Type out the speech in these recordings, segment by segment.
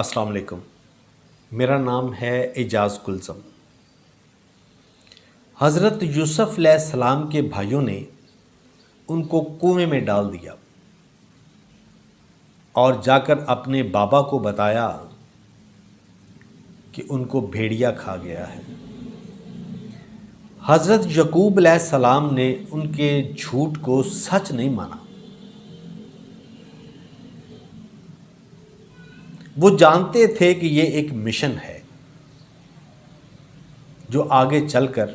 अस्सलाम वालेकुम। मेरा नाम है एजाज़ कुलसम। हज़रत यूसुफ़ अलैहिस्सलाम के भाइयों ने उनको कुएं में डाल दिया और जाकर अपने बाबा को बताया कि उनको भेड़िया खा गया है। हज़रत यकूब अलैहिस्सलाम ने उनके झूठ को सच नहीं माना। वो जानते थे कि ये एक मिशन है जो आगे चलकर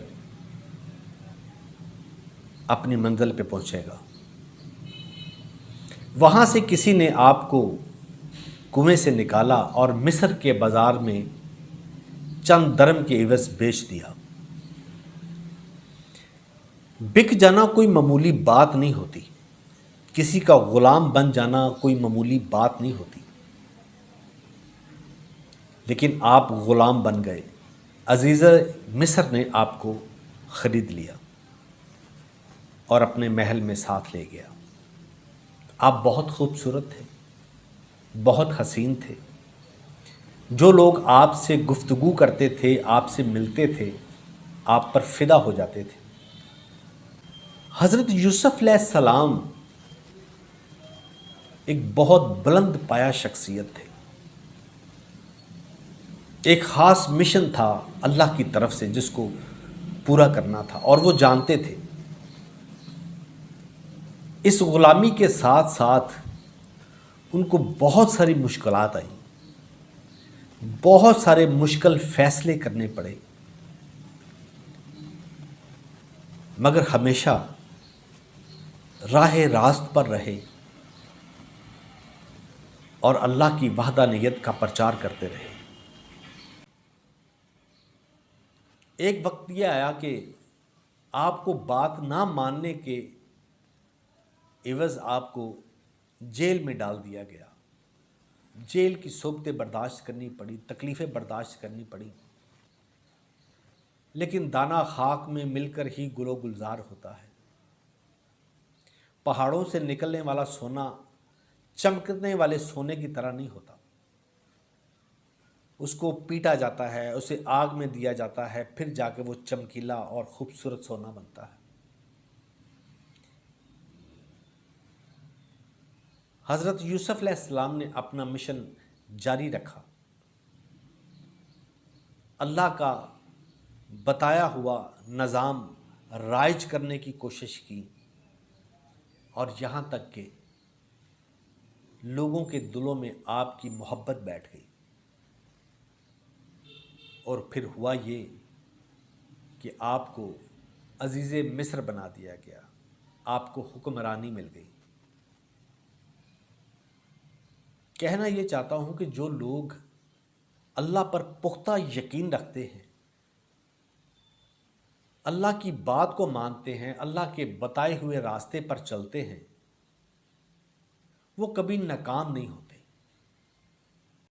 अपनी मंजिल पे पहुंचेगा। वहाँ से किसी ने आपको कुएं से निकाला और मिस्र के बाज़ार में चंद दरम के एवज़ बेच दिया। बिक जाना कोई मामूली बात नहीं होती, किसी का ग़ुलाम बन जाना कोई मामूली बात नहीं होती। लेकिन आप ग़ुलाम बन गए, अज़ीज़ मिस्र ने आपको ख़रीद लिया और अपने महल में साथ ले गया। आप बहुत खूबसूरत थे, बहुत हसीन थे। जो लोग आपसे गुफ्तगू करते थे, आपसे मिलते थे, आप पर फ़िदा हो जाते थे। हज़रत यूसुफ़ अलैहिस्सलाम एक बहुत बुलंद पाया शख्सियत थे। एक ख़ास मिशन था अल्लाह की तरफ से जिसको पूरा करना था और वो जानते थे। इस ग़ुलामी के साथ साथ उनको बहुत सारी मुश्किलात आई, बहुत सारे मुश्किल फ़ैसले करने पड़े, मगर हमेशा राह रास्त पर रहे और अल्लाह की वहदानियत का प्रचार करते रहे। एक वक्त ये आया कि आपको बात ना मानने के एवज़ आपको जेल में डाल दिया गया। जेल की सोबतें बर्दाश्त करनी पड़ी, तकलीफ़ें बर्दाश्त करनी पड़ी। लेकिन दाना खाक में मिलकर ही गुलो गुलजार होता है। पहाड़ों से निकलने वाला सोना चमकने वाले सोने की तरह नहीं होता। उसको पीटा जाता है, उसे आग में दिया जाता है, फिर जाके वो चमकीला और खूबसूरत सोना बनता है। हज़रत यूसुफ़ अलैहिस्सलाम ने अपना मिशन जारी रखा। अल्लाह का बताया हुआ निज़ाम राइज करने की कोशिश की और यहाँ तक कि लोगों के दिलों में आपकी मोहब्बत बैठ गई। और फिर हुआ ये कि आपको अज़ीज़े मिस्र बना दिया गया, आपको हुक्मरानी मिल गई। कहना ये चाहता हूँ कि जो लोग अल्लाह पर पुख्ता यकीन रखते हैं, अल्लाह की बात को मानते हैं, अल्लाह के बताए हुए रास्ते पर चलते हैं, वो कभी नाकाम नहीं होते।